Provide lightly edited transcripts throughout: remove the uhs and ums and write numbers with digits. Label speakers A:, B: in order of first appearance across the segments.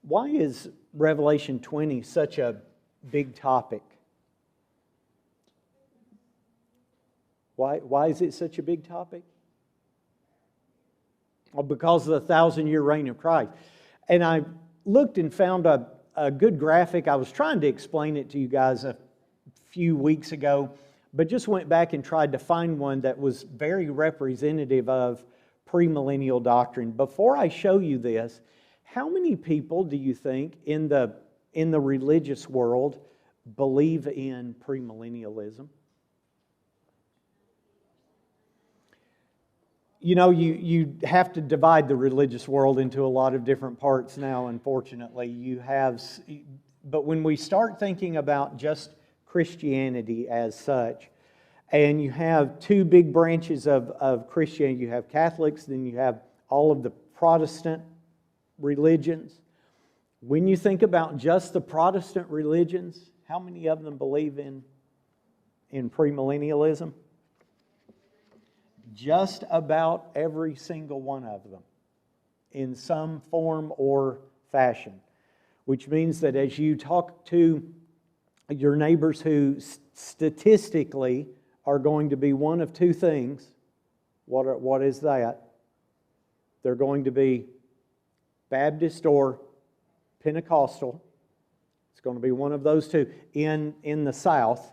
A: Why is Revelation 20 such a big topic? Why is it such a big topic? Well, because of the 1,000-year reign of Christ. And I looked and found a good graphic. I was trying to explain it to you guys a few weeks ago, but just went back and tried to find one that was very representative of premillennial doctrine. Before I show you this, how many people do you think in the religious world believe in premillennialism? You know, you have to divide the religious world into a lot of different parts now, unfortunately. But when we start thinking about just Christianity as such, and you have two big branches of Christianity, you have Catholics, then you have all of the Protestant religions. When you think about just the Protestant religions, how many of them believe in premillennialism? Just about every single one of them in some form or fashion. Which means that as you talk to your neighbors who statistically are going to be one of two things, what is that? They're going to be Baptist or Pentecostal. It's going to be one of those two. In the South,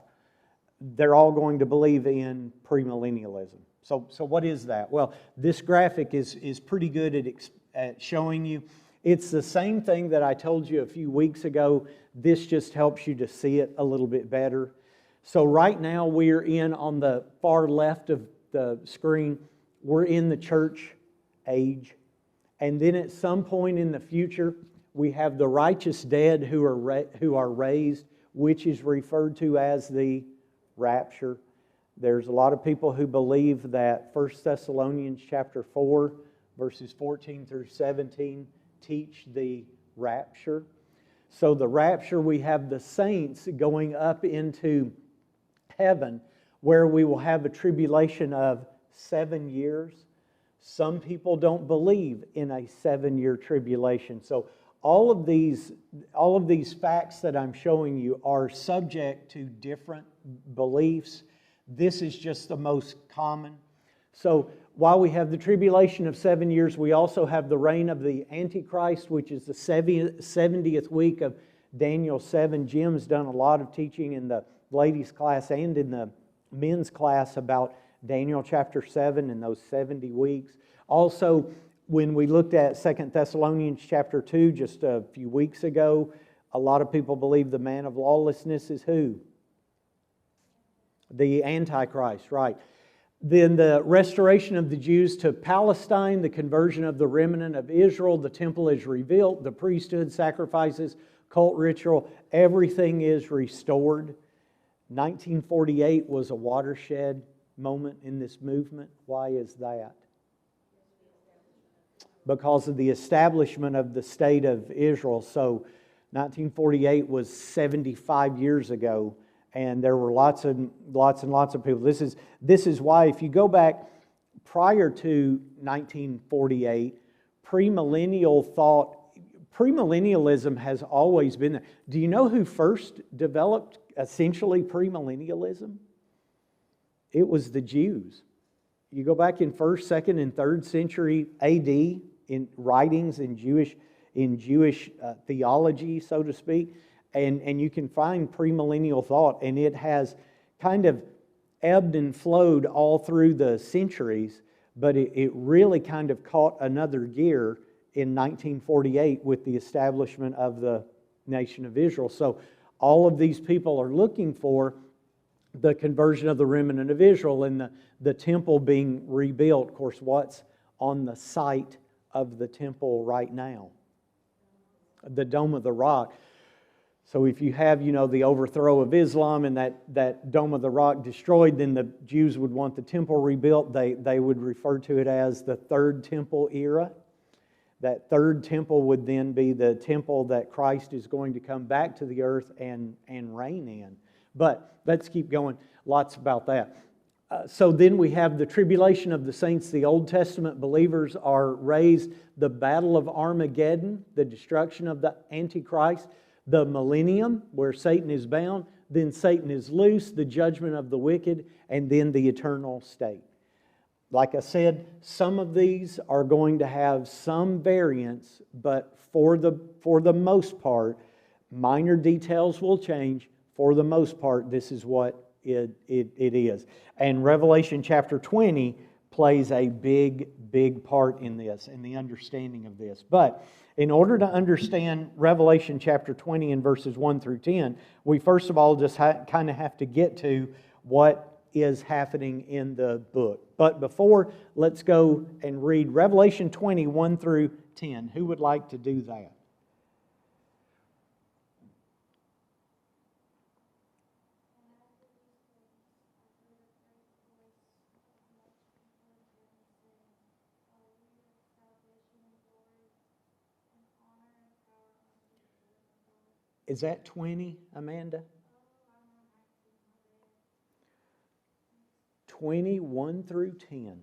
A: they're all going to believe in premillennialism. So what is that? Well, this graphic is pretty good at showing you. It's the same thing that I told you a few weeks ago. This just helps you to see it a little bit better. So right now we're on the far left of the screen, we're in the church age. And then at some point in the future, we have the righteous dead who are raised, which is referred to as the rapture. There's a lot of people who believe that 1 Thessalonians chapter 4, verses 14 through 17 teach the rapture. So the rapture, we have the saints going up into heaven, where we will have a tribulation of 7 years. Some people don't believe in a 7-year tribulation. So all of these facts that I'm showing you are subject to different beliefs. This is just the most common. So while we have the tribulation of 7 years, we also have the reign of the Antichrist, which is the 70th week of Daniel 7. Jim's done a lot of teaching in the ladies' class and in the men's class about Daniel chapter 7 and those 70 weeks. Also, when we looked at 2 Thessalonians chapter 2 just a few weeks ago, a lot of people believe the man of lawlessness is who? The Antichrist, right. Then the restoration of the Jews to Palestine, the conversion of the remnant of Israel, the temple is rebuilt, the priesthood, sacrifices, cult ritual, everything is restored. 1948 was a watershed moment in this movement. Why is that? Because of the establishment of the state of Israel. So 1948 was 75 years ago. And there were lots and lots of people. This is why, if you go back prior to 1948, premillennialism has always been there. Do you know who first developed essentially premillennialism? It was the Jews. You go back in 1st, 2nd, and 3rd century AD in writings in Jewish theology, so to speak. And you can find premillennial thought, and it has kind of ebbed and flowed all through the centuries, but it really kind of caught another gear in 1948 with the establishment of the nation of Israel. So all of these people are looking for the conversion of the remnant of Israel and the temple being rebuilt. Of course, what's on the site of the temple right now? The Dome of the Rock. So if you have, the overthrow of Islam and that Dome of the Rock destroyed, then the Jews would want the temple rebuilt. They would refer to it as the Third Temple era. That third temple would then be the temple that Christ is going to come back to the earth and reign in. But let's keep going. Lots about that. So then we have the tribulation of the saints. The Old Testament believers are raised. The battle of Armageddon, the destruction of the Antichrist, the millennium where Satan is bound, then Satan is loose, the judgment of the wicked, and then the eternal state. Like I said, some of these are going to have some variance, but for the most part, minor details will change. For the most part, this is what it is. And Revelation chapter 20 plays a big part in this, in the understanding of this. But in order to understand Revelation chapter 20 and verses 1 through 10, we first of all just kind of have to get to what is happening in the book. But before, let's go and read Revelation 20, 1 through 10. Who would like to do that? Is that 20, Amanda? 21 through 10.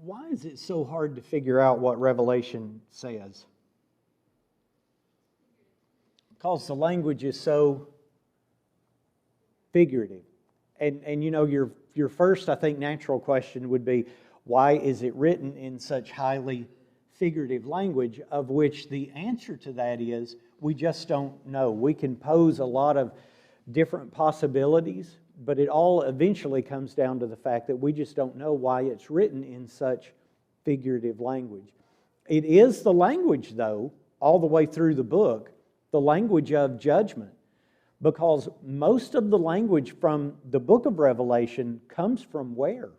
A: Why is it so hard to figure out what Revelation says? Because the language is so figurative. And you know, your first, I think, natural question would be, why is it written in such highly figurative language, of which the answer to that is, we just don't know. We can pose a lot of different possibilities, but it all eventually comes down to the fact that we just don't know why it's written in such figurative language. It is the language, though, all the way through the book, the language of judgment, because most of the language from the book of Revelation comes from where?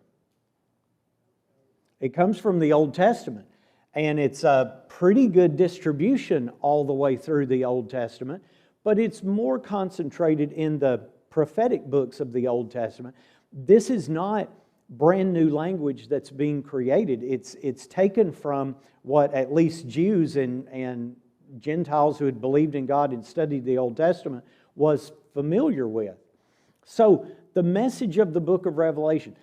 A: It comes from the Old Testament, and it's a pretty good distribution all the way through the Old Testament, but it's more concentrated in the prophetic books of the Old Testament. This is not brand new language that's being created. It's taken from what at least Jews and Gentiles who had believed in God and studied the Old Testament was familiar with. So the message of the book of Revelation,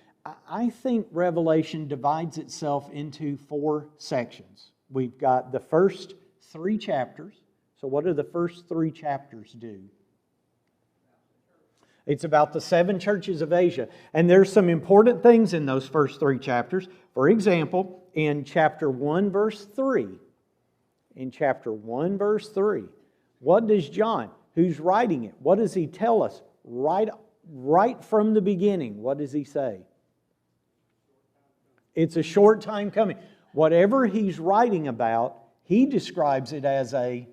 A: I think Revelation divides itself into 4 sections. We've got the first 3 chapters. So what do the first 3 chapters do? It's about the 7 churches of Asia. And there's some important things in those first 3 chapters. For example, in chapter 1, verse 3. In chapter 1, verse 3. What does John, who's writing it, what does he tell us right from the beginning, what does he say? It's a short time coming. Whatever he's writing about, he describes it as a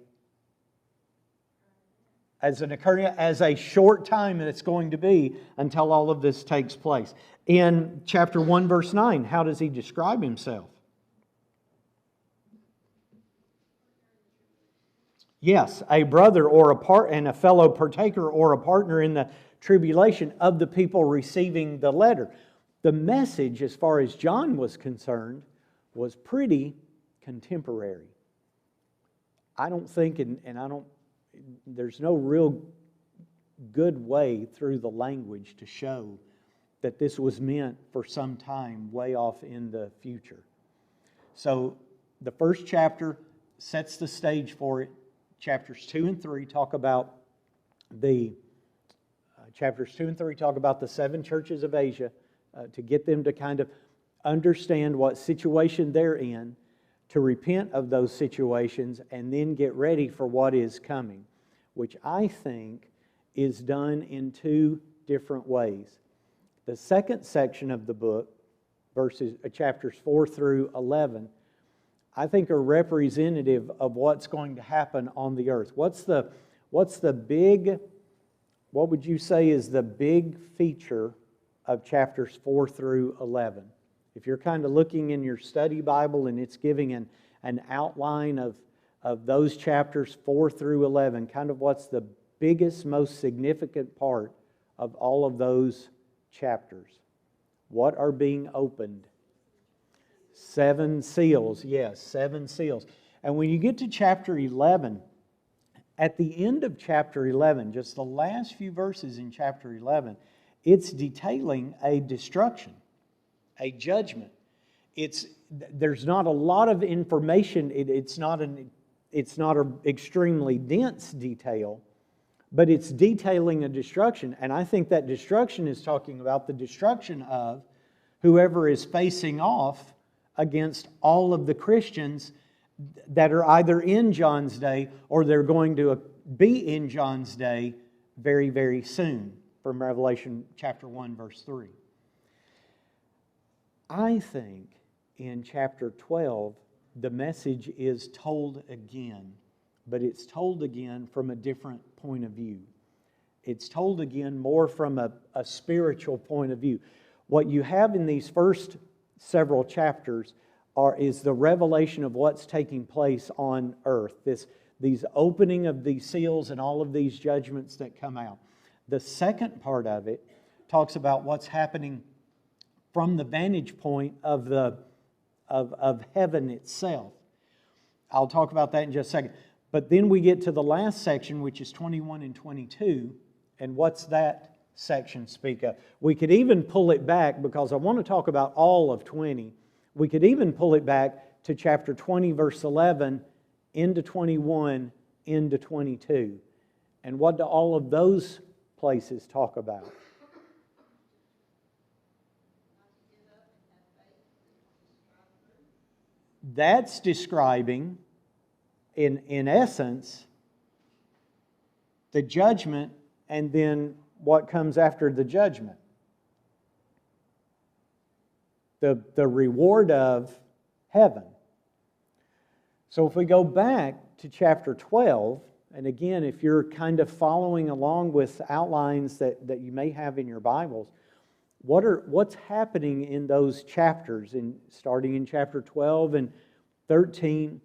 A: short time that it's going to be until all of this takes place. In chapter 1, verse 9, how does he describe himself? Yes, a brother or a fellow partaker or a partner in the tribulation of the people receiving the letter. The message, as far as John was concerned, was pretty contemporary. I don't think, there's no real good way through the language to show that this was meant for some time way off in the future. So the first chapter sets the stage for it. Chapters 2 and 3 talk about the seven churches of Asia, to get them to kind of understand what situation they're in, to repent of those situations, and then get ready for what is coming, which I think is done in two different ways. The second section of the book, chapters 4 through 11, I think are representative of what's going to happen on the earth. What would you say is the big feature of chapters 4 through 11? If you're kind of looking in your study Bible and it's giving an outline of those chapters 4 through 11, kind of what's the biggest, most significant part of all of those chapters? What are being opened? 7 seals, yes, 7 seals. And when you get to chapter 11, at the end of chapter 11, just the last few verses in chapter 11, it's detailing a destruction, a judgment. There's not a lot of information. It's not an extremely dense detail, but it's detailing a destruction. And I think that destruction is talking about the destruction of whoever is facing off against all of the Christians that are either in John's day or they're going to be in John's day very, very soon, from Revelation chapter 1, verse 3. I think in chapter 12, the message is told again, but it's told again from a different point of view. It's told again more from a spiritual point of view. What you have in these first several chapters is the revelation of what's taking place on earth. These opening of these seals and all of these judgments that come out. The second part of it talks about what's happening from the vantage point of heaven itself. I'll talk about that in just a second. But then we get to the last section, which is 21 and 22, and what's that section speak of? We could even pull it back, because I want to talk about all of 20. We could even pull it back to chapter 20, verse 11, into 21, into 22. And what do all of those places talk about? That's describing, in essence, the judgment and then what comes after the judgment. The reward of heaven. So if we go back to chapter 12, and again, if you're kind of following along with outlines that you may have in your Bibles, what's happening in those chapters, starting in chapter 12 and 13.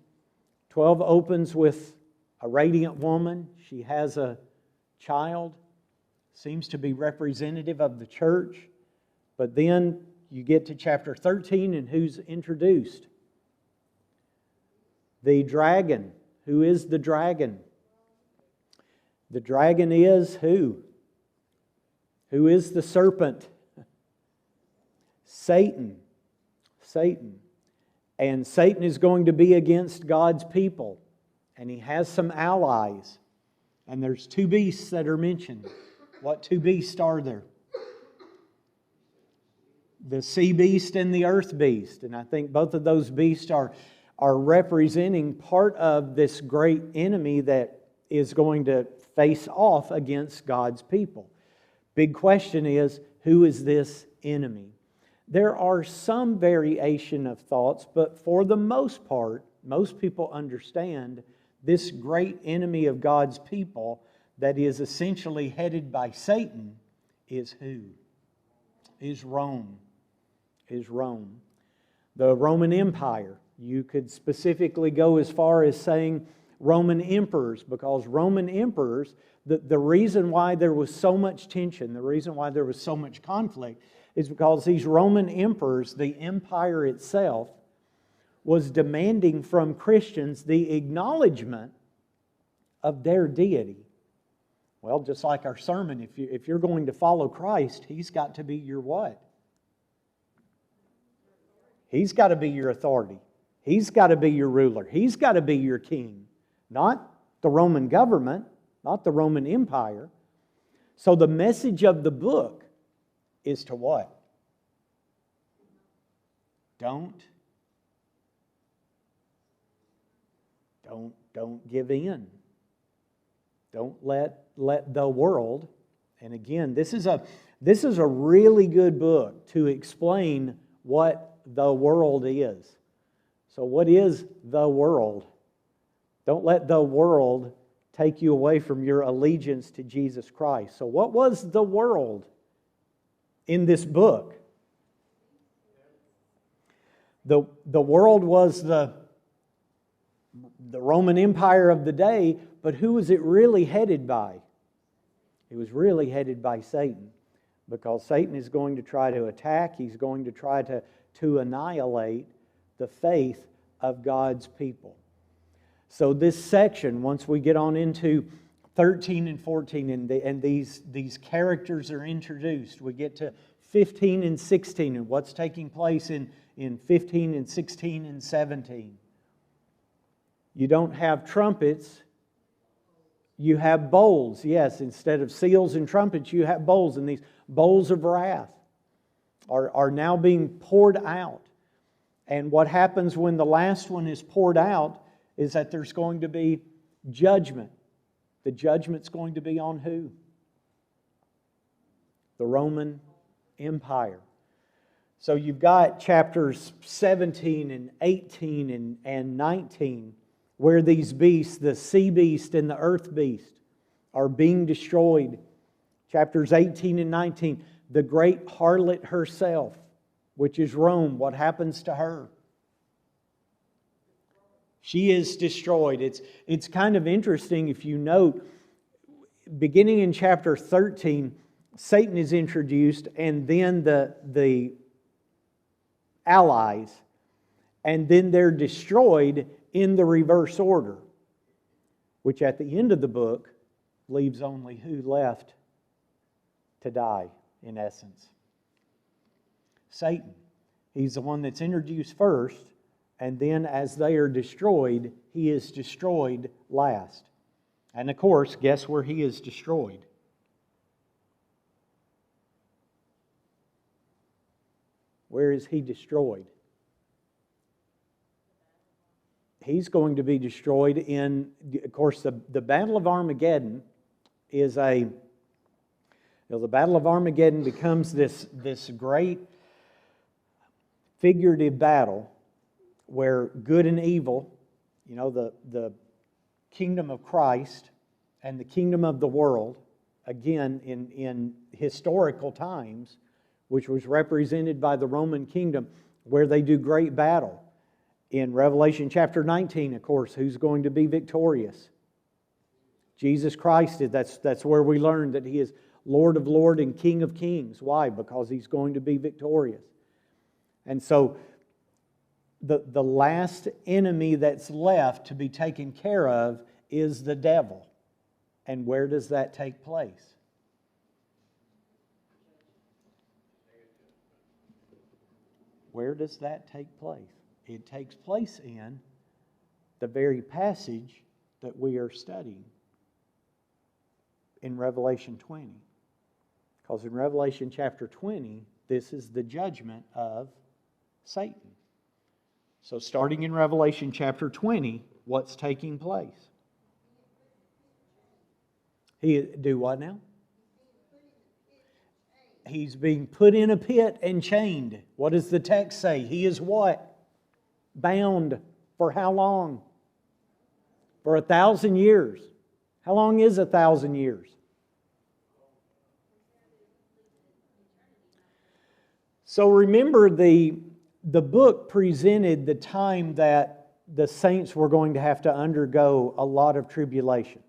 A: 12 opens with a radiant woman. She has a child, seems to be representative of the church. But then you get to chapter 13, and who's introduced? The dragon. Who is the dragon? The dragon is who? Who is the serpent? Satan. Satan. And Satan is going to be against God's people. And he has some allies. And there's 2 beasts that are mentioned. What 2 beasts are there? The sea beast and the earth beast. And I think both of those beasts are representing part of this great enemy that is going to face off against God's people. big question is, who is this enemy? There are some variation of thoughts, but for the most part, most people understand this great enemy of God's people that is essentially headed by Satan is who? Is Rome. Is Rome. The Roman Empire. You could specifically go as far as saying Roman emperors, because Roman emperors, the reason why there was so much tension, the reason why there was so much conflict, is because these Roman emperors, the empire itself, was demanding from Christians the acknowledgement of their deity. Well, just like our sermon, if you're going to follow Christ, He's got to be your what? He's got to be your authority. He's got to be your ruler. He's got to be your king. Not the Roman government, not the Roman Empire. So the message of the book is to what? Don't give in. Don't let the world, and again, this is a really good book to explain what the world is. So what is the world? Don't let the world take you away from your allegiance to Jesus Christ. So what was the world in this book? The world was the Roman Empire of the day, but who was it really headed by? It was really headed by Satan, because Satan is going to try to attack, he's going to try to annihilate the faith of God's people. So this section, once we get on into 13 and 14, and these characters are introduced, we get to 15 and 16, and what's taking place in 15 and 16 and 17. You don't have trumpets, you have bowls. Yes, instead of seals and trumpets, you have bowls, and these bowls of wrath are now being poured out. And what happens when the last one is poured out is that there's going to be judgment. The judgment's going to be on who? The Roman Empire. So you've got chapters 17 and 18 and 19, where these beasts, the sea beast and the earth beast, are being destroyed. Chapters 18 and 19, the great harlot herself, which is Rome, what happens to her? She is destroyed. It's kind of interesting if you note, beginning in chapter 13, Satan is introduced, and then the allies, and then they're destroyed in the reverse order, which at the end of the book leaves only who left to die, in essence? Satan. He's the one that's introduced first, and then as they are destroyed, he is destroyed last. And of course, guess where he is destroyed? Where is he destroyed? He's going to be destroyed in, of course, the Battle of Armageddon is the Battle of Armageddon becomes this great figurative battle where good and evil, the kingdom of Christ and the kingdom of the world, again in historical times, which was represented by the Roman kingdom, where they do great battle. In Revelation chapter 19, of course, who's going to be victorious? Jesus Christ. That's where we learn that He is Lord of Lords and King of Kings. Why? Because He's going to be victorious. And so the last enemy that's left to be taken care of is the devil. And where does that take place? Where does that take place? It takes place in the very passage that we are studying in Revelation 20. Because in Revelation chapter 20, this is the judgment of Satan. So starting in Revelation chapter 20, what's taking place? He do what now? He's being put in a pit and chained. What does the text say? He is what? Bound. For how long? For 1,000 years. How long is 1,000 years? So remember, the book presented the time that the saints were going to have to undergo a lot of tribulation.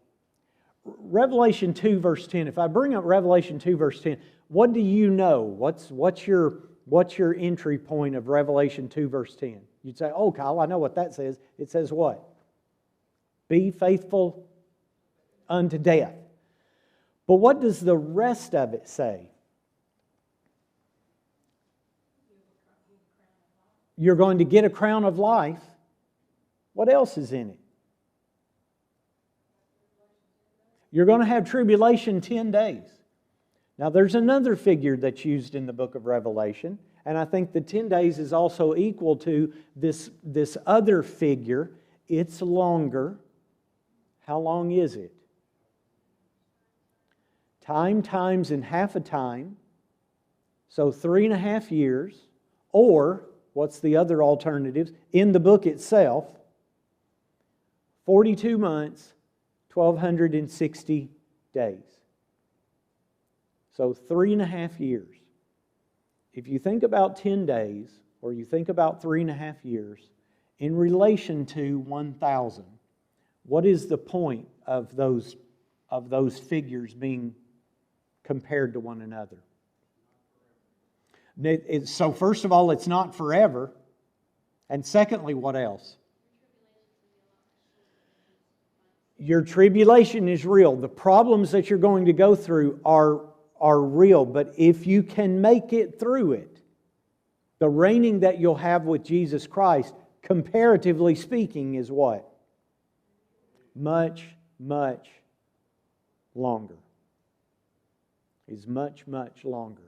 A: Revelation 2 verse 10, if I bring up Revelation 2 verse 10, what do you know? What's your entry point of Revelation 2 verse 10? You'd say, oh, Kyle, I know what that says. It says what? Be faithful unto death. But what does the rest of it say? You're going to get a crown of life. What else is in it? You're going to have tribulation 10 days. Now there's another figure that's used in the book of Revelation, and I think the 10 days is also equal to this other figure. It's longer. How long is it? Time times and half a time, so 3.5 years, or what's the other alternatives? In the book itself, 42 months, 1,260 days. So 3.5 years. If you think about 10 days, or you think about 3.5 years, in relation to 1,000, what is the point of those figures being compared to one another? So first of all, it's not forever. And secondly, what else? Your tribulation is real. The problems that you're going to go through are real. But if you can make it through it, the reigning that you'll have with Jesus Christ, comparatively speaking, is what? Much, much longer. Is much, much longer.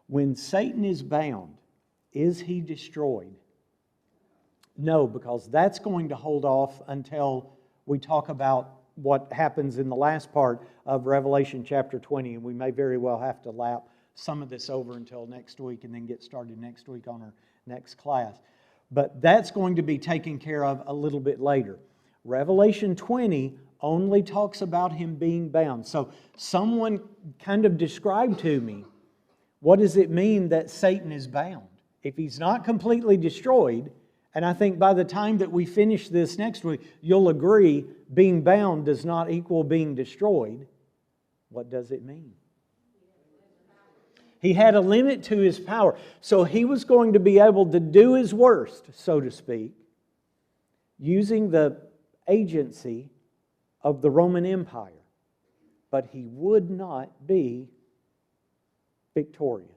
A: When Satan is bound, is he destroyed? No, because that's going to hold off until we talk about what happens in the last part of Revelation chapter 20, and we may very well have to lap some of this over until next week and then get started next week on our next class. But that's going to be taken care of a little bit later. Revelation 20 only talks about him being bound. So someone kind of described to me, what does it mean that Satan is bound? If he's not completely destroyed, and I think by the time that we finish this next week, you'll agree being bound does not equal being destroyed. What does it mean? He had a limit to his power. So he was going to be able to do his worst, so to speak, using the agency of the Roman Empire. But he would not be victorious.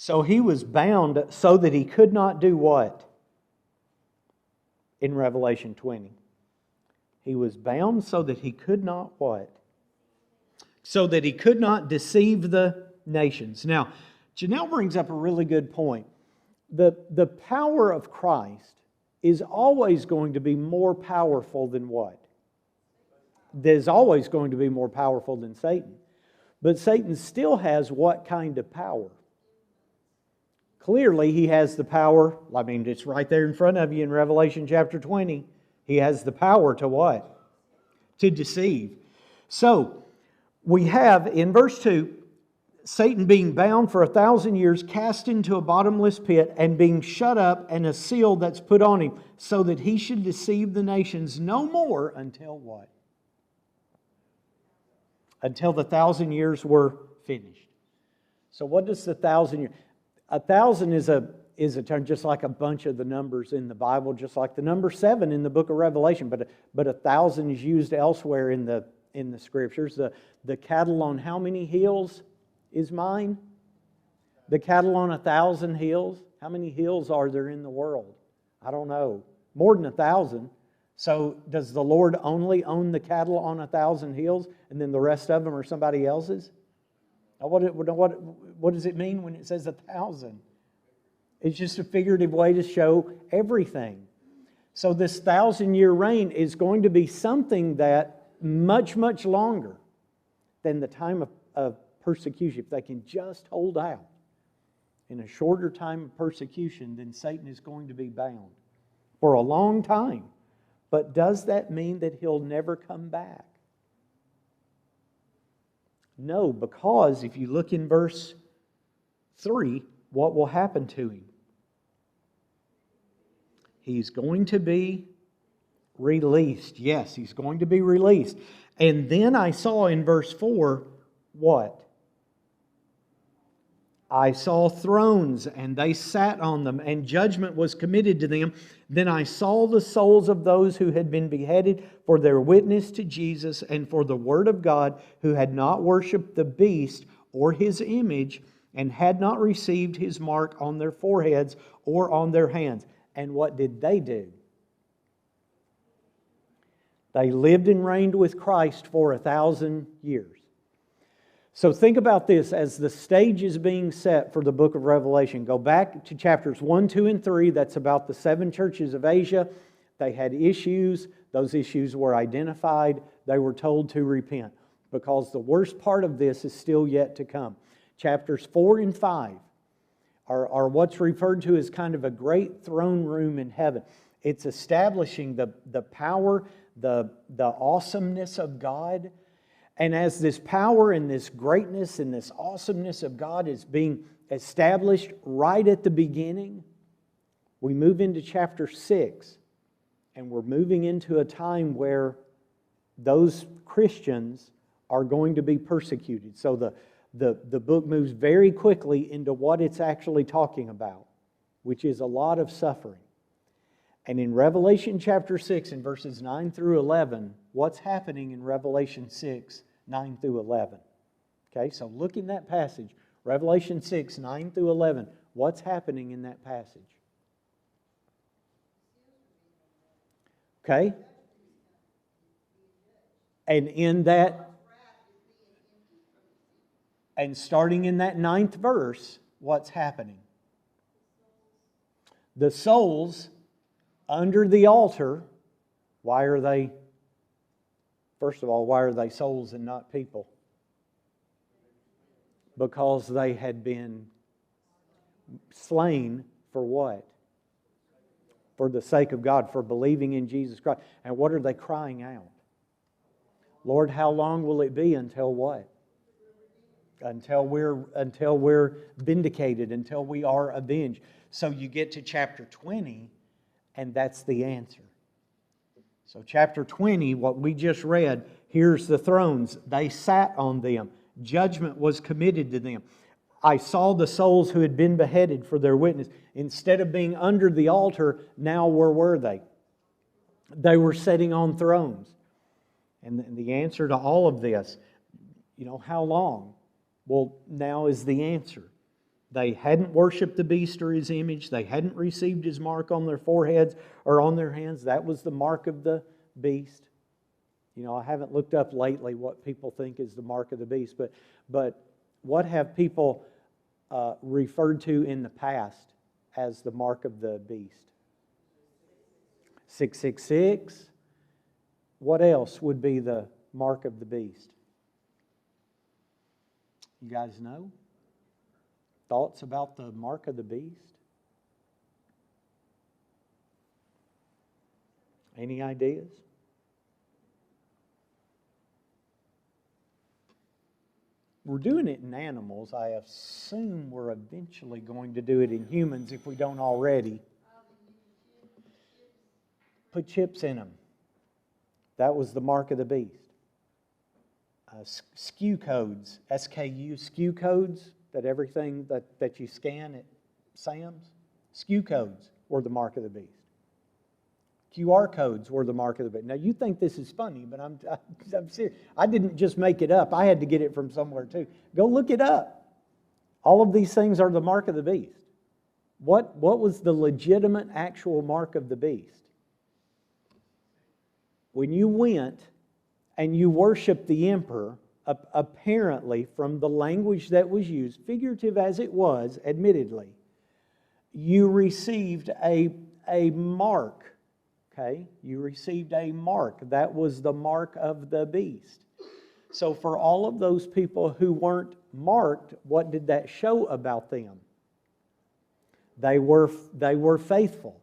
A: So he was bound so that he could not do what? In Revelation 20. He was bound so that he could not what? So that he could not deceive the nations. Now, Janelle brings up a really good point. The power of Christ is always going to be more powerful than what? There's always going to be more powerful than Satan. But Satan still has what kind of power? Clearly, he has the power. I mean, it's right there in front of you in Revelation chapter 20. He has the power to what? To deceive. So, we have in verse 2, Satan being bound for 1,000 years, cast into a bottomless pit, and being shut up, and a seal that's put on him, so that he should deceive the nations no more until what? Until the 1,000 years were finished. So what does the 1,000 years... 1,000 is a term just like a bunch of the numbers in the Bible, just like the number 7 in the book of Revelation. But 1,000 is used elsewhere in the Scriptures. The cattle on how many hills is mine? The cattle on 1,000 hills. How many hills are there in the world? I don't know, more than 1,000. So does the Lord only own the cattle on 1,000 hills and then the rest of them are somebody else's? Now what does it mean when it says 1,000? It's just a figurative way to show everything. So this 1,000-year reign is going to be something that much, much longer than the time of persecution. If they can just hold out in a shorter time of persecution, then Satan is going to be bound for a long time. But does that mean that he'll never come back? No, because if you look in verse 3, what will happen to him? He's going to be released. Yes, he's going to be released. And then I saw in verse 4, what? I saw thrones, and they sat on them, and judgment was committed to them. Then I saw the souls of those who had been beheaded for their witness to Jesus and for the word of God, who had not worshipped the beast or his image, and had not received his mark on their foreheads or on their hands. And what did they do? They lived and reigned with Christ for 1,000 years. So think about this as the stage is being set for the book of Revelation. Go back to chapters 1, 2, and 3. That's about the 7 churches of Asia. They had issues. Those issues were identified. They were told to repent because the worst part of this is still yet to come. Chapters 4 and 5 are what's referred to as kind of a great throne room in heaven. It's establishing the power, the awesomeness of God. And as this power and this greatness and this awesomeness of God is being established right at the beginning, we move into chapter 6. And we're moving into a time where those Christians are going to be persecuted. So the book moves very quickly into what it's actually talking about, which is a lot of suffering. And in Revelation chapter 6, in verses 9 through 11, what's happening in Revelation 6, 9 through 11? Okay, so look in that passage. Revelation 6, 9 through 11. What's happening in that passage? Okay? And in that, and starting in that 9th verse, what's happening? The souls under the altar, why are they, first of all, why are they souls and not people? Because they had been slain for what? For the sake of God, for believing in Jesus Christ. And what are they crying out? Lord, how long will it be until what? Until we're vindicated, until we are avenged. So you get to chapter 20, and that's the answer. So chapter 20, what we just read, here's the thrones. They sat on them. Judgment was committed to them. I saw the souls who had been beheaded for their witness. Instead of being under the altar, now where were they? They were sitting on thrones. And the answer to all of this, how long? Well, now is the answer. They hadn't worshipped the beast or his image. They hadn't received his mark on their foreheads or on their hands. That was the mark of the beast. I haven't looked up lately what people think is the mark of the beast, but what have people referred to in the past as the mark of the beast? 666. What else would be the mark of the beast? You guys know? Thoughts about the mark of the beast? Any ideas? We're doing it in animals. I assume we're eventually going to do it in humans if we don't already. Put chips in them. That was the mark of the beast. SKU codes, SKU, SKU codes, that everything that you scan at Sam's, SKU codes were the mark of the beast. QR codes were the mark of the beast. Now you think this is funny, but I'm serious. I didn't just make it up. I had to get it from somewhere too. Go look it up. All of these things are the mark of the beast. What was the legitimate actual mark of the beast? When you went and you worshiped the emperor, apparently from the language that was used, figurative as it was, admittedly, you received a mark. Okay? You received a mark. That was the mark of the beast. So for all of those people who weren't marked, what did that show about them? They were faithful.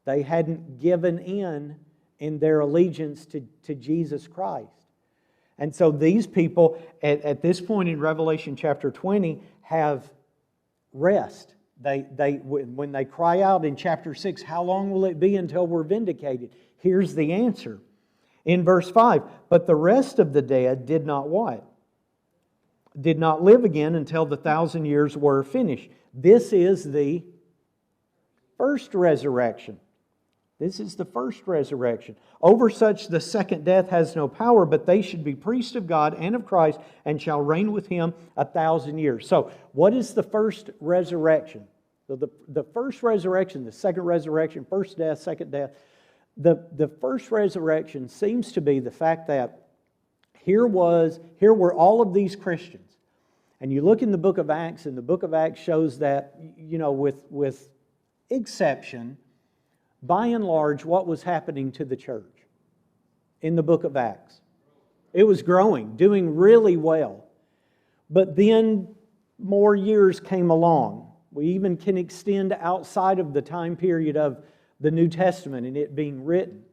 A: They hadn't given in their allegiance to Jesus Christ. And so these people, at this point in Revelation chapter 20, have rest. When they cry out in chapter 6, how long will it be until we're vindicated? Here's the answer. In verse 5, but the rest of the dead did not what? Did not live again until the 1,000 years were finished. This is the first resurrection. This is the first resurrection. Over such the second death has no power, but they should be priests of God and of Christ, and shall reign with Him 1,000 years. So, what is the first resurrection? So the first resurrection, the second resurrection, first death, second death. The first resurrection seems to be the fact that here were all of these Christians. And you look in the book of Acts, and the book of Acts shows that, with exception, by and large, what was happening to the church in the book of Acts? It was growing, doing really well. But then more years came along. We even can extend outside of the time period of the New Testament and it being written.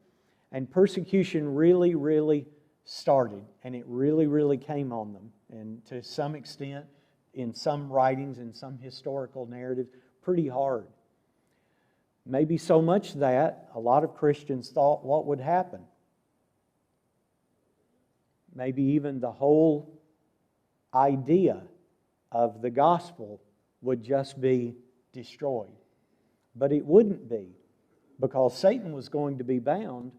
A: And persecution really, really started. And it really, really came on them. And to some extent, in some writings, in some historical narratives, pretty hard. Maybe so much that a lot of Christians thought what would happen. Maybe even the whole idea of the gospel would just be destroyed. But it wouldn't be, because Satan was going to be bound,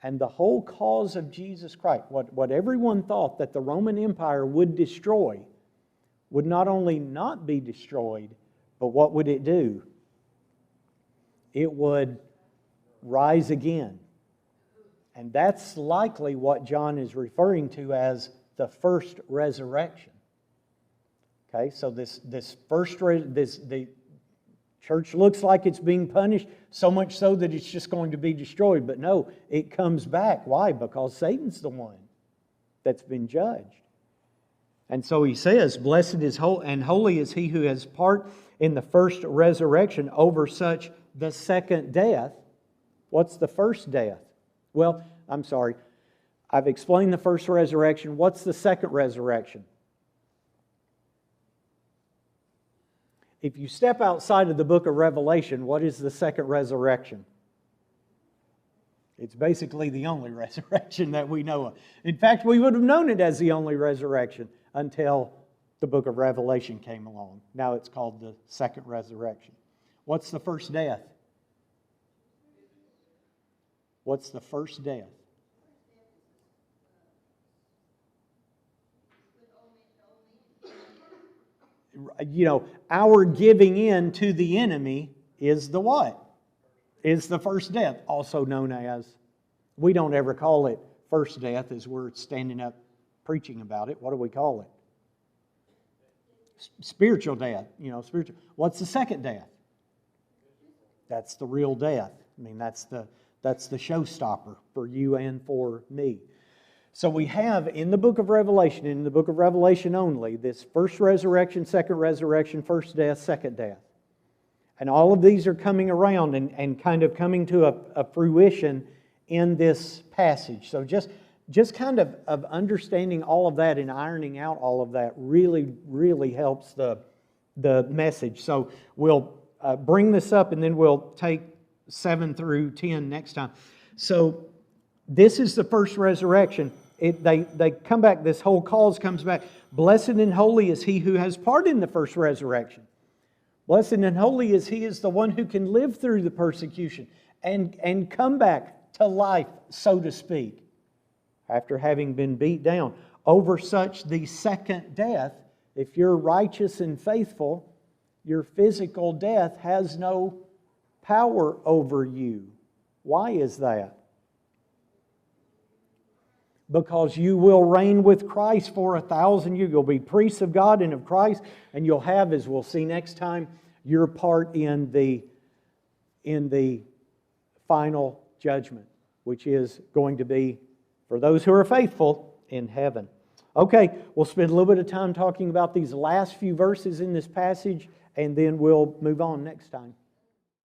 A: and the whole cause of Jesus Christ, what everyone thought that the Roman Empire would destroy, would not only not be destroyed, but what would it do? It would rise again. And that's likely what John is referring to as the first resurrection. Okay, so the church looks like it's being punished, so much so that it's just going to be destroyed. But no, it comes back. Why? Because Satan's the one that's been judged. And so he says, blessed is and holy is he who has part in the first resurrection. Over such the second death. What's the first death? Well, I'm sorry. I've explained the first resurrection. What's the second resurrection? If you step outside of the book of Revelation, what is the second resurrection? It's basically the only resurrection that we know of. In fact, we would have known it as the only resurrection until the book of Revelation came along. Now it's called the second resurrection. What's the first death? What's the first death? Our giving in to the enemy is the what? Is the first death, also known as, we don't ever call it first death as we're standing up preaching about it. What do we call it? Spiritual death. Spiritual. What's the second death? That's the real death. I mean, that's the showstopper for you and for me. So we have in the book of Revelation, in the book of Revelation only, this first resurrection, second resurrection, first death, second death. And all of these are coming around and kind of coming to a fruition in this passage. So just kind of understanding all of that and ironing out all of that really, really helps the message. So we'll bring this up and then we'll take 7 through 10 next time. So this is the first resurrection. They come back, this whole cause comes back. Blessed and holy is he who has part in the first resurrection. Blessed and holy is he is the one who can live through the persecution and come back to life, so to speak, after having been beat down. Over such the second death, if you're righteous and faithful, your physical death has no power over you. Why is that? Because you will reign with Christ for 1,000 years. You'll be priests of God and of Christ, and you'll have, as we'll see next time, your part in the final judgment, which is going to be for those who are faithful in heaven. Okay, we'll spend a little bit of time talking about these last few verses in this passage, and then we'll move on next time.